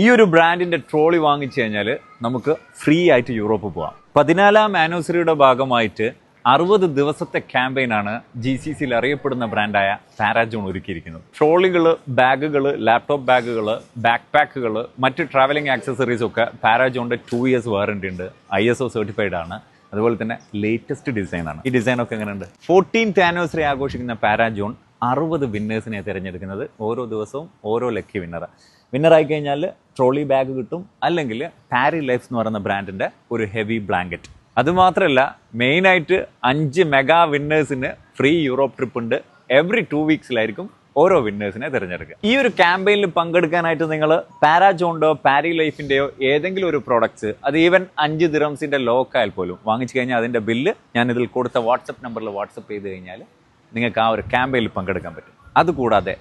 ഈ ഒരു ബ്രാൻഡിന്റെ ട്രോളി വാങ്ങിച്ചു കഴിഞ്ഞാൽ നമുക്ക് ഫ്രീ ആയിട്ട് യൂറോപ്പ് പോകാം. 14ാം ആനിവേഴ്സറിയുടെ ഭാഗമായിട്ട് 60 ദിവസത്തെ ക്യാമ്പയിനാണ് GCCയിൽ അറിയപ്പെടുന്ന ബ്രാൻഡായ പാരാജോൺ ഒരുക്കിയിരിക്കുന്നത്. ട്രോളികൾ, ബാഗുകൾ, ലാപ്ടോപ്പ് ബാഗുകൾ, ബാക്ക് പാക്കുകൾ, മറ്റ് ട്രാവലിംഗ് ആക്സസറീസ് ഒക്കെ പാരാജോണിന്റെ 2 years വാറന്റി ഉണ്ട്. ISO സർട്ടിഫൈഡ് ആണ്. അതുപോലെ തന്നെ ലേറ്റസ്റ്റ് ഡിസൈനാണ്. ഈ ഡിസൈനൊക്കെ എങ്ങനെയുണ്ട്? 14th ആനിവേഴ്സറി ആഘോഷിക്കുന്ന പാരാജോൺ 60 വിന്നേഴ്സിനെ തിരഞ്ഞെടുക്കുന്നത്. ഓരോ ദിവസവും ഓരോ ലക്കി വിന്നറായി കഴിഞ്ഞാൽ ട്രോളി ബാഗ് കിട്ടും, അല്ലെങ്കിൽ പാരി ലൈഫ്സ് എന്ന് പറയുന്ന ബ്രാൻഡിന്റെ ഒരു ഹെവി ബ്ലാങ്കറ്റ്. അതുമാത്രമല്ല, മെയിനായിട്ട് 5 മെഗാ വിന്നേഴ്സിന് ഫ്രീ യൂറോപ്പ് ട്രിപ്പ് ഉണ്ട്. എവറി 2 വീക്സിലായിരിക്കും ഓരോ വിന്നേഴ്സിനെ തിരഞ്ഞെടുക്കുക. ഈ ഒരു ക്യാമ്പയിനിൽ പങ്കെടുക്കാനായിട്ട് നിങ്ങൾ പാരാജോണിൻ്റെയോ പാരി ലൈഫിൻ്റെയോ ഏതെങ്കിലും ഒരു പ്രോഡക്ട്സ്, അത് ഈവൻ 5 ദിറംസിൻ്റെ ലോക്കായാൽ പോലും വാങ്ങിച്ചു കഴിഞ്ഞാൽ അതിൻ്റെ ബില്ല് ഞാൻ ഇതിൽ കൊടുത്ത വാട്സപ്പ് നമ്പറിൽ വാട്സപ്പ് ചെയ്ത് കഴിഞ്ഞാൽ നിങ്ങൾക്ക് ആ ഒരു ക്യാമ്പയിനിൽ പങ്കെടുക്കാൻ പറ്റും. അതുകൂടാതെ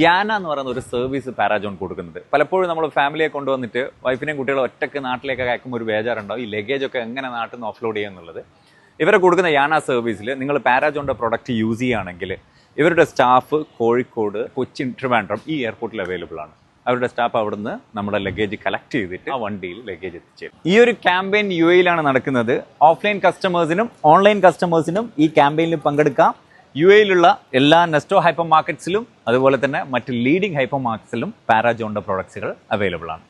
യാന എന്ന് പറയുന്ന ഒരു സർവീസ് പാരാജോൺ കൊടുക്കുന്നുണ്ട്. പലപ്പോഴും നമ്മൾ ഫാമിലിയെ കൊണ്ടുവന്നിട്ട് വൈഫിനെയും കുട്ടികളെ ഒറ്റയ്ക്ക് നാട്ടിലേക്കൊക്കെ അയക്കുമ്പോൾ ഒരു ബേജാറുണ്ടാവും, ഈ ലഗേജൊക്കെ എങ്ങനെ നാട്ടിൽ നിന്ന് ഓഫ്ലോഡ് ചെയ്യുക എന്നുള്ളത്. ഇവരെ കൊടുക്കുന്ന യാന സർവീസിൽ നിങ്ങൾ പാരാജോണിൻ്റെ പ്രൊഡക്റ്റ് യൂസ് ചെയ്യുകയാണെങ്കിൽ ഇവരുടെ സ്റ്റാഫ് കോഴിക്കോട്, കൊച്ചിൻ, ട്രിവാൻഡ്രം ഈ എയർപോർട്ടിൽ അവൈലബിൾ ആണ്. അവരുടെ സ്റ്റാഫ് അവിടുന്ന് നമ്മുടെ ലഗേജ് കളക്ട് ചെയ്തിട്ട് ആ വണ്ടിയിൽ ലഗേജ് എത്തിച്ചേരും. ഈ ഒരു ക്യാമ്പയിൻ UAE-യിലാണ് നടക്കുന്നത്. ഓഫ്ലൈൻ കസ്റ്റമേഴ്സിനും ഓൺലൈൻ കസ്റ്റമേഴ്സിനും ഈ ക്യാമ്പയിനിൽ പങ്കെടുക്കാം. UAE-യിലുള്ള എല്ലാ നെസ്റ്റോ ഹൈപ്പർ മാർക്കറ്റ്സിലും അതുപോലെ തന്നെ മറ്റ് ലീഡിംഗ് ഹൈപ്പർ മാർക്കറ്റ്സിലും പാരാജോണിൻ്റെ പ്രോഡക്ട്സുകൾ അവൈലബിൾ ആണ്.